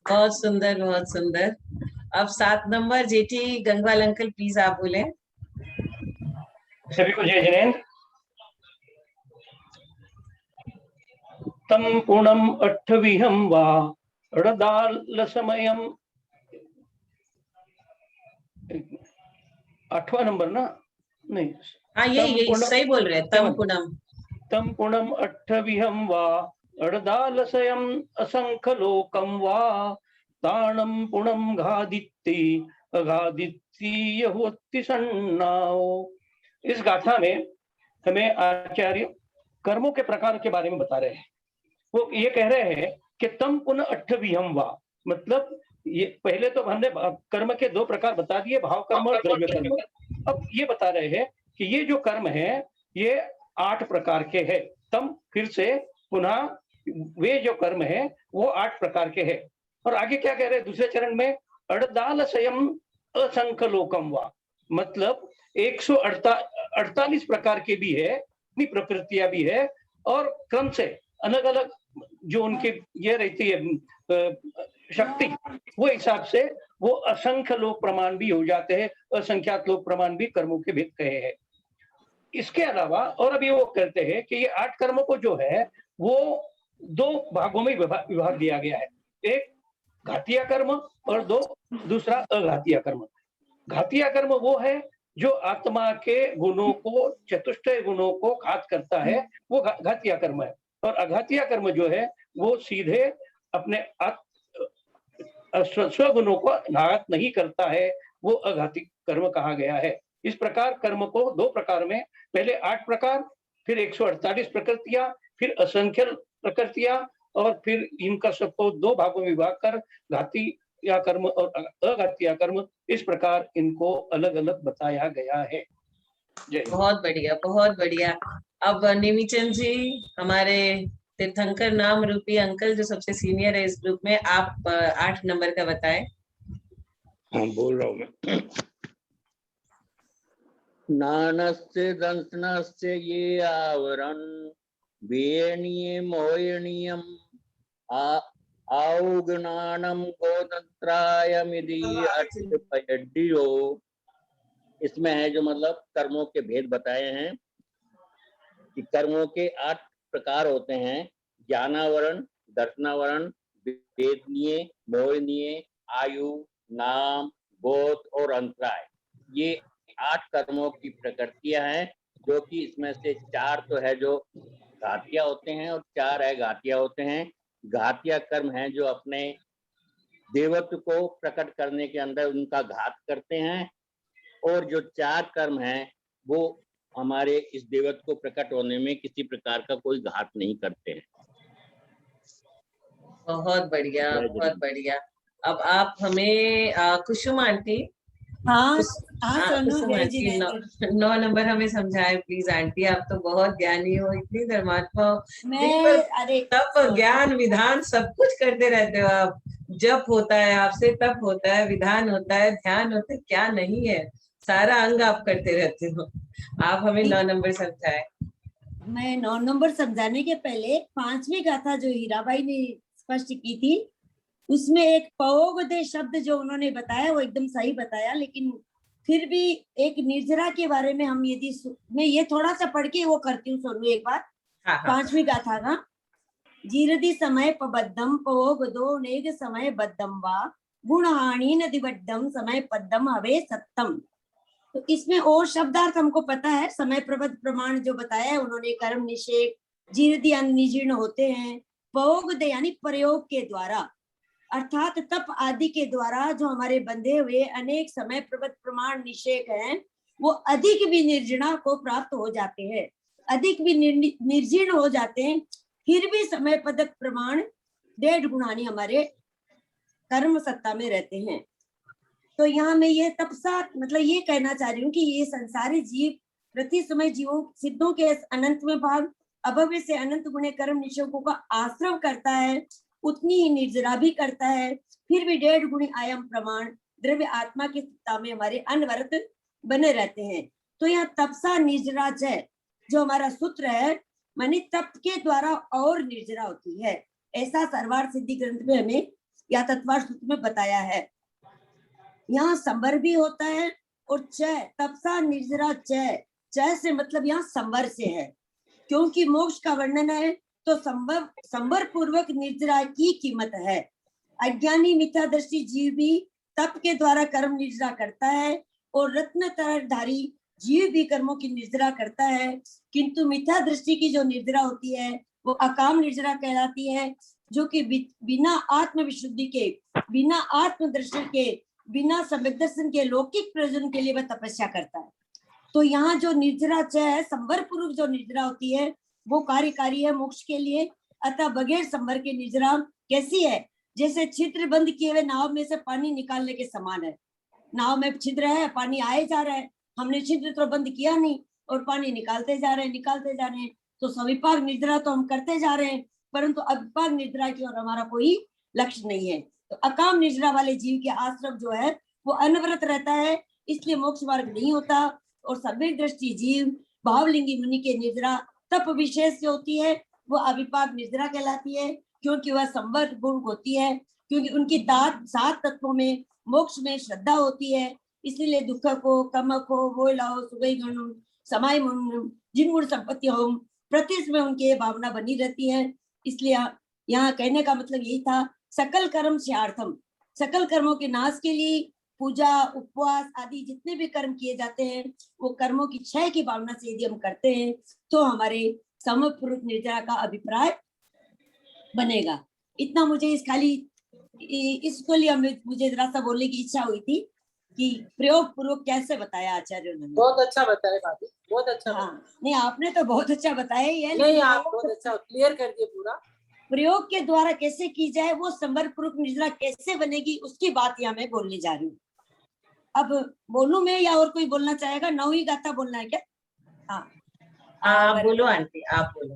बहुत सुंदर, बहुत सुंदर। अब 7 नंबर जेठी गंगवाल अंकल प्लीज आप बोले। सभी को जय जिनेन्द्र। तम पूर्णम अट्ठविहम वा रदाल समयम, 8वां नंबर ना, नहीं हाँ यही सही बोल रहे हैं। तम पुणम अट्ठविहम वा अर्धालसयम असंख लोकम वा ताणम पुणम घादित्ति अघादित्य तीयहुत्ति सन्नाओ। इस गाथा में हमें आचार्य कर्मों के प्रकार के बारे में बता रहे हैं। वो ये कह रहे हैं कि तम पुनः अट्ठविहम वा, मतलब ये पहले तो हमने कर्म के 2 प्रकार बता दिए, भाव कर्म और द्रव्य कर्म। अब ये बता रहे हैं कि ये जो कर्म है ये 8 प्रकार के हैं। तम फिर से पुनः वे जो कर्म है वो 8 प्रकार के हैं। और आगे क्या कह रहे हैं दूसरे चरण में, अड़दाल स्वयं असंख्य लोकम वा, मतलब 148 प्रकार के भी है, अपनी प्रकृतियां भी है, और क्रम से अलग अलग जो उनकी ये रहती है शक्ति, वो हिसाब से वो असंख्य लोक प्रमाण भी हो जाते हैं, असंख्यात लोक प्रमाण भी कर्मों के भेद कहे हैं। इसके अलावा और अभी वो कहते हैं कि ये 8 कर्मों को जो है वो 2 भागों में विभाग दिया गया है, एक घातीय कर्म और दूसरा अघातीय कर्म। घातीय कर्म वो है जो आत्मा के गुणों को, चतुष्टय गुणों को घात करता है, वो घातीय कर्म है। और अघातीय कर्म जो है वो सीधे अपने स्वगुणों को घात नहीं करता है, वो अघाती कर्म कहा गया है। इस प्रकार कर्म को 2 प्रकार में, पहले 8 प्रकार, फिर 148 प्रकृतियां, फिर असंख्य प्रकृतियां, और फिर इनका सबको 2 भागों में विभाग कर घाती या कर्म और अघातीय कर्म, इस प्रकार इनको अलग अलग बताया गया है। जय। बहुत बढ़िया, बहुत बढ़िया। अब निमिचंद जी, हमारे तीर्थंकर नाम रूपी अंकल जो सबसे सीनियर है इस ग्रुप में, आप 8 नंबर का बताएं। हाँ, बोल रहा हूँ मैं। नानस्य दंसनस्य ये आवरण वेणीय मोयणीयम आउगनानम गोदंत्रायमिदि अट्ठपयड्डियो। इसमें है जो मतलब कर्मों के भेद बताए हैं कि कर्मों के 8 प्रकार होते हैं, ज्ञानावरण, दर्शनावरण, वेदनीय, मोहनीय, आयु, नाम, बोध और अंतराय। ये 8 कर्मों की प्रकृतियां हैं, जो कि इसमें से 4 तो है जो घातिया होते हैं और 4 है घातिया होते हैं। घातिया कर्म हैं जो अपने देवत्व को प्रकट करने के अंदर उनका घात करते हैं, और जो 4 कर्म हैं वो हमारे इस देवत्व को प्रकट होने में किसी प्रकार का कोई घात नहीं करते हैं। बहुत बढ़िया, बहुत बढ़िया। अब आप हमें कुसुम आंटी, कुसुम आंटी 9 नंबर हमें समझाए प्लीज। आंटी आप तो बहुत ज्ञानी हो, इतनी धर्मात्मा हो, तप ज्ञान विधान सब कुछ करते रहते हो आप। जप होता है आपसे, तप होता है, विधान होता है, ध्यान होता है, क्या नहीं है, सारा अंग आप करते रहते हो। आप हमें 9 नंबर समझाए। मैं 9 नंबर समझाने के पहले 5वीं गाथा जो हीराबाई ने स्पष्ट की थी, उसमें एक पयोगदे शब्द जो उन्होंने बताया वो एकदम सही बताया, लेकिन फिर भी एक निर्जरा के बारे में हम यदि मैं ये थोड़ा सा पढ़ के वो करती हूँ, सोनू एक बार। 5वीं गाथा का जीरदि समय पबद्धम पयोगदो नेग समय बद्धम वा गुणहानि नदिबद्धम समय पद्धम हवे सत्तम। तो इसमें और शब्दार्थ हमको पता है, समय प्रबद्ध प्रमाण जो बताया है उन्होंने, कर्म निषेध, जीर्ति निजीर्ण होते हैं, पयोगदे यानी प्रयोग के द्वारा, अर्थात तप आदि के द्वारा जो हमारे बंधे हुए अनेक समय प्रबद्ध प्रमाण निषेक हैं, वो अधिक भी निर्जणा को प्राप्त हो जाते हैं, अधिक भी निर्जीर्ण हो जाते हैं, फिर भी समय पदक प्रमाण 1.5 गुणानी हमारे कर्म सत्ता में रहते हैं। तो यहाँ मैं ये तपसा मतलब ये कहना चाह रही हूँ कि ये संसारी जीव प्रति समय जीवों सिद्धों के अनंत में भाग अभव्य से अनंत गुणे कर्म निषेकों का आश्रम करता है, उतनी ही निर्जरा भी करता है, फिर भी 1.5 गुणी आयम प्रमाण द्रव्य आत्मा की सत्ता में हमारे अनवरत बने रहते हैं। तो यहाँ तपसा निर्जरा जय जो हमारा सूत्र है, मानी तप के द्वारा और निर्जरा होती है, ऐसा सर्वार्थ सिद्धि ग्रंथ में हमें या तत्वार्थ सूत्र में बताया है। यहाँ संवर भी होता है और चय, तपसा निर्जरा चय, चय से मतलब यहाँ संवर से है, क्योंकि मोक्ष का वर्णन है तो संवर पूर्वक निर्जरा की कीमत है। अज्ञानी मिथ्यादर्शी जीव भी तप के द्वारा कर्म निर्जरा करता है और रत्न तरधारी जीव भी कर्मों की निर्जरा करता है, किंतु मिथ्या दृष्टि की जो निर्जरा होती है वो अकाम निर्जरा कहलाती है, जो कि बिना आत्म विशुद्धि के, बिना आत्म दृष्टि के बिना सम्यक दर्शन के लौकिक प्रयोजन के लिए वह तपस्या करता है। तो यहाँ जो निर्जरा है, संवर पूर्वक जो निर्जरा होती है वो कार्यकारी है मोक्ष के लिए। अतः बगैर संवर के निर्जरा कैसी है? जैसे छिद्र बंद किए हुए नाव में से पानी निकालने के समान है। नाव में छिद्र है, पानी आए जा रहा है, हमने छिद्र तो बंद किया नहीं और पानी निकालते जा रहे हैं। तो सविपाक निद्रा तो हम करते जा रहे हैं, परंतु अविपाक निद्रा की ओर हमारा कोई लक्ष्य नहीं है। तो अकाम निद्रा वाले जीव के आश्रम जो है वो अनवरत रहता है, इसलिए मोक्ष मार्ग नहीं होता। और सम्यक दृष्टि जीव भावलिंगी मुनि के निद्रा तप विशेष से होती है, वो अविपाक निद्रा कहलाती है, क्योंकि वह संवर गुण होती है, क्योंकि उनकी 7 तत्वों में मोक्ष में श्रद्धा होती है। इसलिए दुख को, कमक हो, वोलाओ, सुगई गण, समाय मुन, जिन गुण संपत्ति हो, प्रत्येक में उनकी भावना बनी रहती है। इसलिए यहाँ कहने का मतलब यही था, सकल कर्म स्यार्थम, सकल कर्मों के नाश के लिए पूजा, उपवास आदि जितने भी कर्म किए जाते हैं वो कर्मों की क्षय की भावना से यदि हम करते हैं तो हमारे समपूर्वक निर्जरा का अभिप्राय बनेगा। इतना मुझे इस खाली इसको लिए मुझे जरा सा बोलने की इच्छा हुई थी कि प्रयोग पूर्वक कैसे बताया आचार्य ने। बहुत अच्छा बताया भाभी, बहुत अच्छा। हाँ, नहीं आपने तो बहुत अच्छा बताया ही है, नहीं आप बहुत अच्छा क्लियर कर दिए पूरा। प्रयोग के द्वारा कैसे की जाए, वो संवरपूर्वक निर्जरा कैसे बनेगी, उसकी बात यहाँ मैं बोलने जा रही हूँ। अब बोलूं मैं या और कोई बोलना चाहेगा? 9वीं गाथा बोलना है क्या? हाँ आप बोलो आंटी, आप बोलो।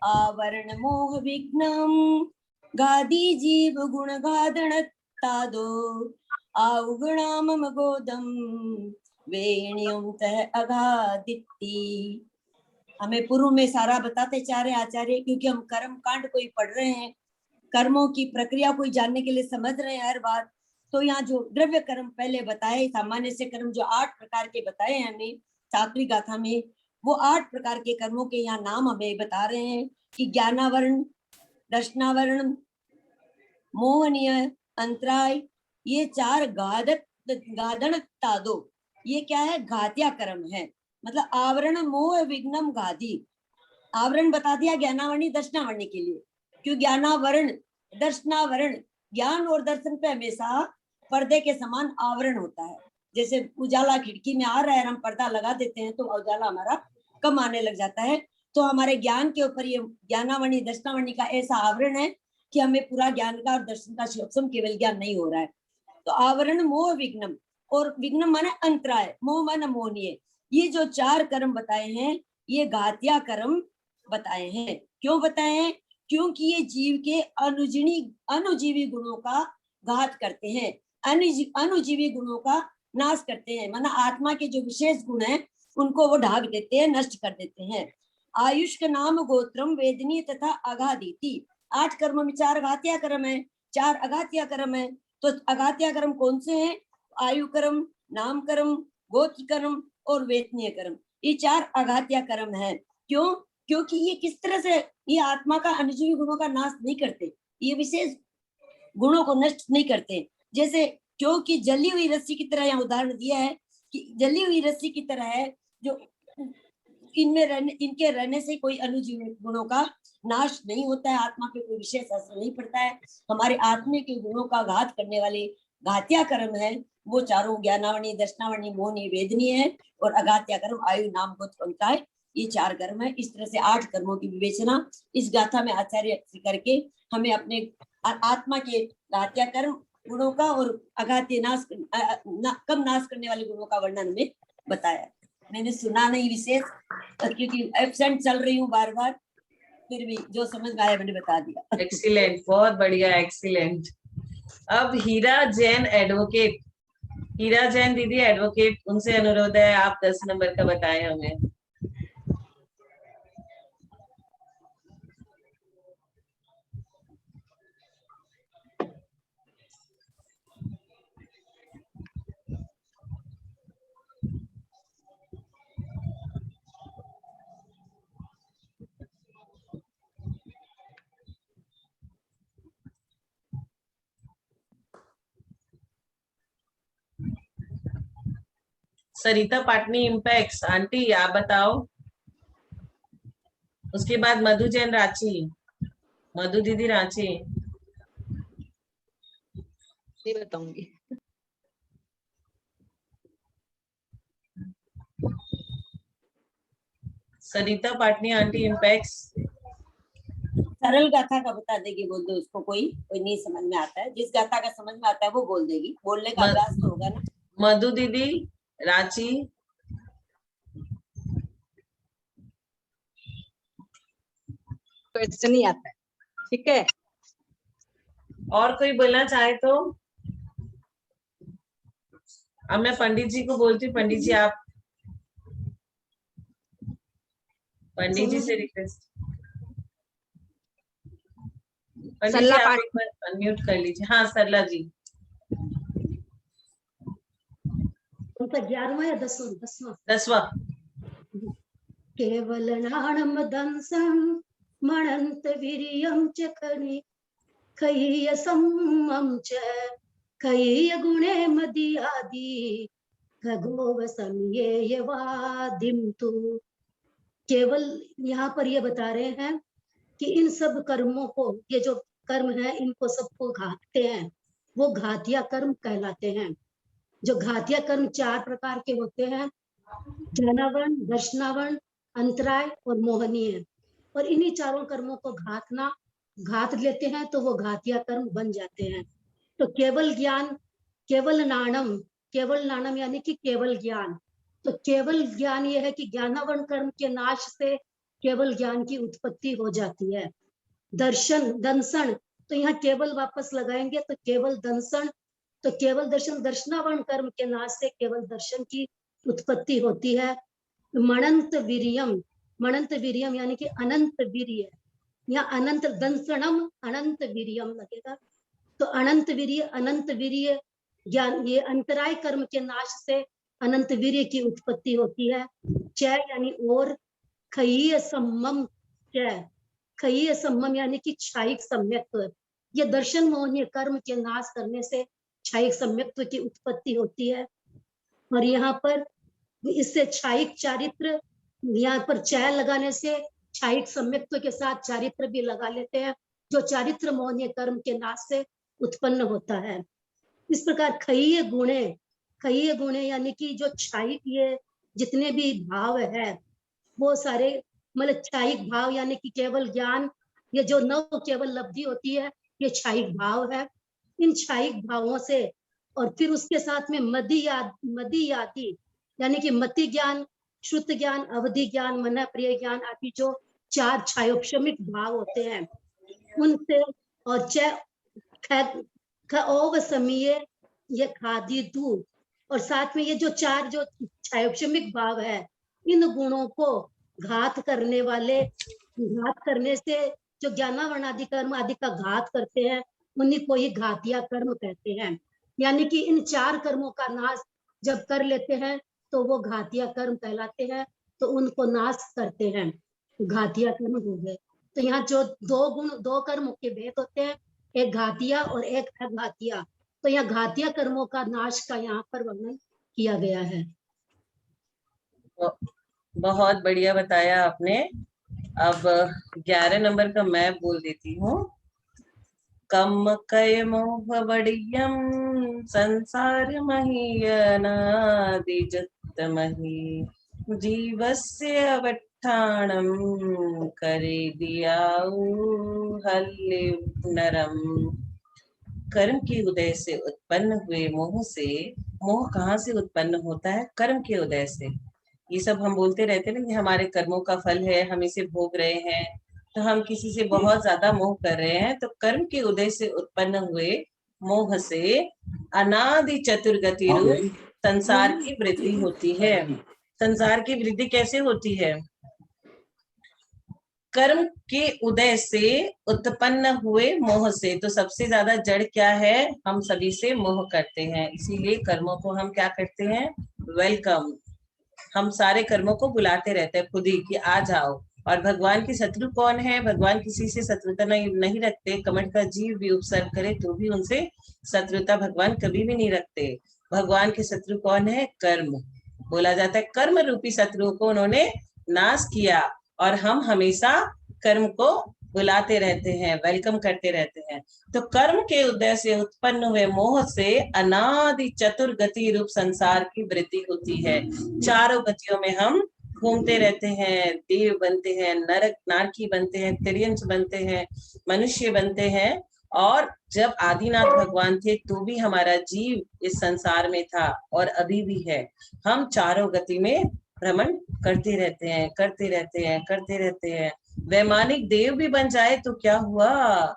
आवरण मोह विघ्नम गादी जीव गुण गादण तादो अवगुणा मम गोदम वेणियम तह अगादिति। हमें पूर्व में सारा बताते चाह रहे आचार्य, क्योंकि हम कर्म कांड कोई पढ़ रहे हैं, कर्मों की प्रक्रिया कोई जानने के लिए समझ रहे हैं हर बात। तो यहाँ जो द्रव्य कर्म पहले बताए, सामान्य से कर्म जो 8 प्रकार के बताए हैं हमें 7वीं गाथा में, वो 8 प्रकार के कर्मों के यहाँ नाम हमें बता रहे हैं कि ज्ञानावरण, दर्शनावरण, मोहनीय, अंतराय, ये 4 गादण तादो, ये क्या है? घातिया कर्म है। मतलब आवरण, मोह, विघ्नम, गादी। आवरण बता दिया ज्ञानावरणी दर्शनावरणी के लिए, क्यों ज्ञानावरण दर्शनावरण, ज्ञान और दर्शन पे हमेशा पर्दे के समान आवरण होता है। जैसे उजाला खिड़की में आ रहा है, हम पर्दा लगा देते हैं तो उजाला हमारा कम आने लग जाता है। तो हमारे ज्ञान के ऊपर ये ज्ञानावरणी दर्शनावरणी का ऐसा आवरण है कि हमें पूरा ज्ञान का और दर्शन का सूक्ष्म केवल ज्ञान नहीं हो रहा है। तो आवरण, मोह, विघ्नम, और विघ्नम माने अंतराय, मोह माने मोहनीय। ये जो 4 कर्म बताए हैं ये घातिया कर्म बताए हैं। क्यों बताए हैं? क्योंकि ये जीव के अनुजीवी गुणों का घात करते हैं, अनुजीवी गुणों का नाश करते हैं। माना आत्मा के जो विशेष गुण हैं उनको वो ढाक देते हैं, नष्ट कर देते हैं। आयुष का नाम गोत्रम वेदनी तथा अघादीति। 8 कर्म में 4 घातिया कर्म है, 4 अघातिया कर्म है। तो अघातिया कर्म कौन से हैं? आयु कर्म, नाम कर्म, गोत्र कर्म और वेदनीय कर्म, ये 4 अघातिया कर्म है। क्यों? क्योंकि ये किस तरह से ये आत्मा का अनुजीवी गुणों का नाश नहीं करते, ये विशेष गुणों को नष्ट नहीं करते। जैसे क्योंकि जली हुई रस्सी की तरह यहाँ उदाहरण दिया है कि जली हुई रस्सी की तरह है, जो इनके रहने से कोई अनुजीवी गुणों का नाश नहीं होता है, आत्मा पे कोई विशेष असर नहीं पड़ता है। हमारे आत्मा के गुणों का घात करने वाले घातिया कर्म है वो 4 ज्ञानावरणी, दर्शनावरणी, मोहनी, वेदनीय है, और अघातिया कर्म आयु, नाम, गोत्र, अंतराय, ये 4 कर्म है। इस तरह से 8 कर्मों की विवेचना इस गाथा में आचार्य करके हमें अपने आत्मा के घातिया कर्म गुणों का और अघातिय कम नाश करने वाले गुणों का वर्णन में बताया। मैंने सुना नहीं विशेष, क्योंकि एब्सेंट चल रही हूँ बार बार, फिर भी जो समझ में आया मैंने बता दिया। एक्सीलेंट, बहुत बढ़िया, एक्सीलेंट। अब हीरा जैन एडवोकेट, हीरा जैन दीदी एडवोकेट, उनसे अनुरोध है आप 10 नंबर का बताएं हमें। सरिता पाटनी इम्पैक्ट्स, आंटी आप बताओ। उसके बाद मधु जैन रांची, मधु दीदी रांची। नहीं बताऊंगी। सरिता पाटनी आंटी इम्पैक्ट्स। सरल गाथा का बता देगी, बोल दो उसको। कोई नहीं समझ में आता है, जिस गाथा का समझ में आता है वो बोल देगी। बोलने का अभ्यास तो होगा ना। मधु दीदी रांची। क्वेश्चन नहीं आता है, ठीक है। और कोई बोलना चाहे तो। अब मैं पंडित जी को बोलती हूँ। पंडित जी आप, पंडित जी से रिक्वेस्ट। पंडित जी आप एक बार अनम्यूट कर लीजिए। हाँ सरला जी। उनका 11वां या 10वां? 10वां। केवल नाणम दंसं मणंत वीर्यं च खय्य सम्मं च खय्य गुणे मदीयादि खगोव संयेयवादिं तु। केवल यहाँ पर ये बता रहे हैं कि इन सब कर्मों को, ये जो कर्म है इनको सबको घातते हैं, वो घातिया कर्म कहलाते हैं। जो घातिया कर्म 4 प्रकार के होते हैं, ज्ञानावरण, दर्शनावरण, अंतराय और मोहनीय। और इन्हीं चारों कर्मों को घात लेते हैं तो वो घातिया कर्म बन जाते हैं। तो केवल ज्ञान, केवल नाणम यानी कि केवल ज्ञान। तो केवल ज्ञान ये है कि ज्ञानावरण कर्म के नाश से केवल ज्ञान की उत्पत्ति हो जाती है। दंसन, तो यहाँ केवल वापस लगाएंगे तो केवल दंसन, तो केवल दर्शन, दर्शनावरण कर्म के नाश से केवल दर्शन की उत्पत्ति होती है। मणंत वीर्यम यानी कि अनंत वीर्य, या अनंत दंसनम अनंत वीर्यम लगेगा। तो अनंत वीर्य ज्ञान, ये अंतराय कर्म के नाश से अनंत वीर्य की उत्पत्ति होती है। च यानी और, खय्य सम्मम यानी कि क्षायिक सम्यक्त्व। ये दर्शन मोहनीय कर्म के नाश करने से क्षायिक सम्यक्त्व की उत्पत्ति होती है। और यहाँ पर इससे क्षायिक चारित्र, यहाँ पर चय लगाने से क्षायिक सम्यक्त्व के साथ चारित्र भी लगा लेते हैं, जो चारित्र मोहनीय कर्म के नाश से उत्पन्न होता है। इस प्रकार खय्य गुणे यानी कि जो क्षायिक, ये जितने भी भाव है वो सारे, मतलब क्षायिक भाव यानी कि केवल ज्ञान, ये जो नव केवल लब्धि होती है ये क्षायिक भाव है। इन क्षायिक भावों से, और फिर उसके साथ में मदीयादि यानी कि मति ज्ञान, श्रुत ज्ञान, अवधि ज्ञान, मन प्रिय ज्ञान आदि जो 4 क्षायोपशमिक भाव होते हैं उनसे, और ये खादी दूर, और साथ में ये जो 4 जो क्षायोपशमिक भाव है, इन गुणों को घात करने से जो ज्ञानावरण आदि कर्म आदि का घात करते हैं उन्हीं को ही घातिया कर्म कहते हैं। यानी कि इन 4 कर्मों का नाश जब कर लेते हैं तो वो घातिया कर्म कहलाते हैं, तो उनको नाश करते हैं, घातिया कर्म हो गए। तो यहाँ जो 2 कर्म के भेद होते हैं, एक घातिया और एक अघातिया। तो यहाँ घातिया कर्मों का नाश का यहाँ पर वर्णन किया गया है। बहुत बढ़िया बताया आपने। अब 11 नंबर का मैं बोल देती हूँ। कम कय मोह बड़ियम संसार महीयनादिजत मही जीवस्य अवठाणम करे दियाऊ हल्ले नरम। कर्म के उदय से उत्पन्न हुए मोह से, मोह कहाँ से उत्पन्न होता है? कर्म के उदय से। ये सब हम बोलते रहते हैं ना कि हमारे कर्मों का फल है, हम इसे भोग रहे हैं, तो हम किसी से बहुत ज्यादा मोह कर रहे हैं। तो कर्म के उदय से उत्पन्न हुए मोह से अनादि चतुर्गति रूप संसार की वृद्धि होती है। संसार की वृद्धि कैसे होती है? कर्म के उदय से उत्पन्न हुए मोह से। तो सबसे ज्यादा जड़ क्या है? हम सभी से मोह करते हैं, इसीलिए कर्मों को हम क्या करते हैं? वेलकम। हम सारे कर्मों को बुलाते रहते हैं खुद ही कि आ जाओ। और भगवान की शत्रु कौन है? भगवान किसी से शत्रुता नहीं रखते। कमंड का जीव भी उपसर्ग करे तो भी उनसे शत्रुता भगवान कभी भी नहीं रखते। भगवान के शत्रु कौन है? कर्म। बोला जाता है कर्म रूपी शत्रुओं को उन्होंने नाश किया, और हम हमेशा कर्म को बुलाते रहते हैं, वेलकम करते रहते हैं। तो कर्म के उदय से उत्पन्न हुए मोह से अनादि चतुर्गति रूप संसार की वृद्धि होती है। 4 गतियों में हम घूमते रहते हैं, देव बनते हैं, नरक नारकी बनते हैं, तिर्यंच बनते हैं, मनुष्य बनते हैं। और जब आदिनाथ भगवान थे तो भी हमारा जीव इस संसार में था और अभी भी है। हम चारों गति में भ्रमण करते रहते हैं, करते रहते हैं, करते रहते हैं। वैमानिक देव भी बन जाए तो क्या हुआ?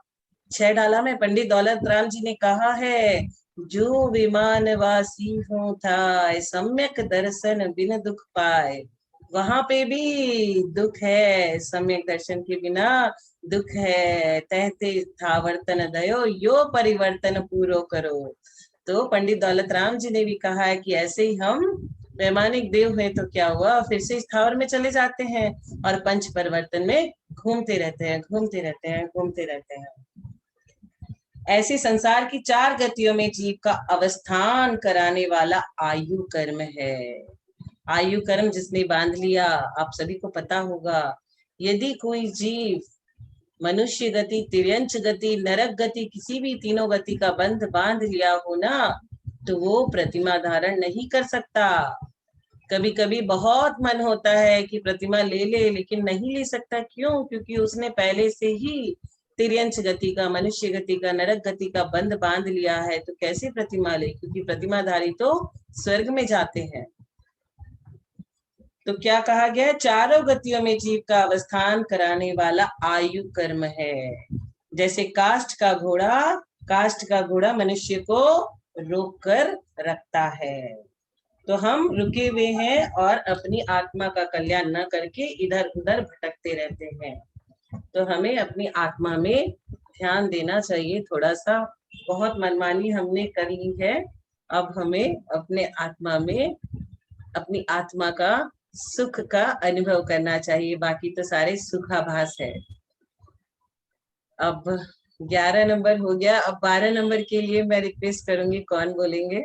6 डाला में पंडित दौलत राम जी ने कहा है, जो विमान वासी हूँ था, सम्यक दर्शन बिन दुख पाए। वहां पे भी दुख है, सम्यक दर्शन के बिना दुख है। तहते था वर्तन दयो, यो परिवर्तन पूरो करो। तो पंडित दौलत राम जी ने भी कहा है कि ऐसे ही हम वैमानिक देव हुए तो क्या हुआ, फिर से स्थावर में चले जाते हैं और पंच परिवर्तन में घूमते रहते हैं, घूमते रहते हैं, घूमते रहते हैं। ऐसे संसार की 4 गतियों में जीव का अवस्थान कराने वाला आयु कर्म है। आयु कर्म जिसने बांध लिया, आप सभी को पता होगा, यदि कोई जीव मनुष्य गति, तिर्यंच गति, नरक गति, किसी भी तीनों गति का बंध बांध लिया हो ना, तो वो प्रतिमा धारण नहीं कर सकता। कभी कभी बहुत मन होता है कि प्रतिमा ले ले, लेकिन नहीं ले सकता। क्यों? क्योंकि उसने पहले से ही तिर्यंच गति का, मनुष्य गति का, नरक गति का बंध बांध लिया है। तो कैसे प्रतिमा ले? क्योंकि प्रतिमाधारी तो स्वर्ग में जाते हैं। तो क्या कहा गया? चारों गतियों में जीव का अवस्थान कराने वाला आयु कर्म है। जैसे काष्ठ का घोड़ा मनुष्य को रोक कर रखता है। तो हम रुके हुए हैं और अपनी आत्मा का कल्याण न करके इधर उधर भटकते रहते हैं। तो हमें अपनी आत्मा में ध्यान देना चाहिए थोड़ा सा। बहुत मनमानी हमने कर ली है, अब हमें अपने आत्मा में अपनी आत्मा का सुख का अनुभव करना चाहिए। बाकी तो सारे सुखाभास है। अब 11 नंबर हो गया। अब 12 नंबर के लिए मैं रिक्वेस्ट करूंगी, कौन बोलेंगे?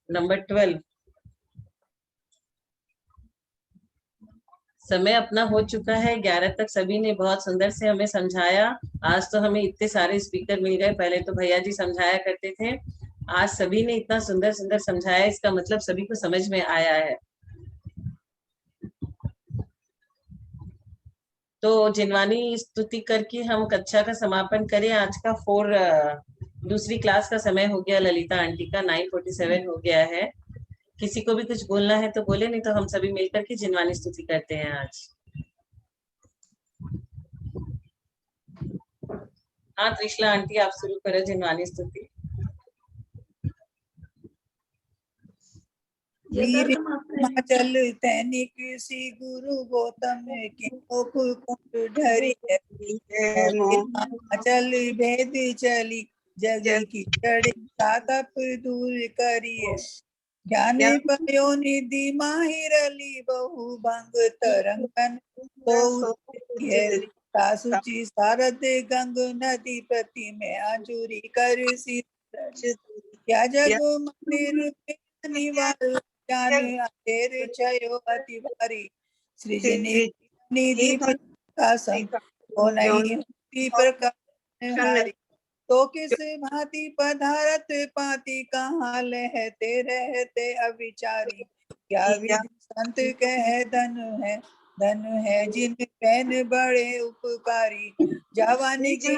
नंबर 12। समय अपना हो चुका है। 11 तक सभी ने बहुत सुंदर से हमें समझाया। आज तो हमें इतने सारे स्पीकर मिल गए। पहले तो भैया जी समझाया करते थे, आज सभी ने इतना सुंदर सुंदर समझाया। इसका मतलब सभी को समझ में आया है। तो जिनवानी स्तुति करके हम कक्षा का समापन करें। आज का 4 दूसरी क्लास का समय हो गया। ललिता आंटी का 9:47 हो गया है। किसी को भी कुछ बोलना है तो बोले, नहीं तो हम सभी मिलकर के जिनवानी स्तुति करते हैं आज। हाँ त्रिशला आंटी, आप शुरू करो जिनवानी स्तुति। हिमाचल तैनिक सी गुरु गौतम की कुंड ढरी है। हिमाचल भेद चली जग की चढ़ी ताकप दूर करिए। ज्ञान पयो निधि माहिरली बहु भंग तरंगन तो सुचि सारद गंग नदी प्रति में अंजुरी कर सी क्या जग मंदिर निवार ज्ञान अंधेर छयो अति भारी। सृजनी निधि प्रकाशम हो नहीं प्रकाश हारी। तो किस भांति पधारत पाती कहाँ लहते रहते अविचारी। क्या विधि संत कह धन है जिन पैन बड़े उपकारी। जवानी की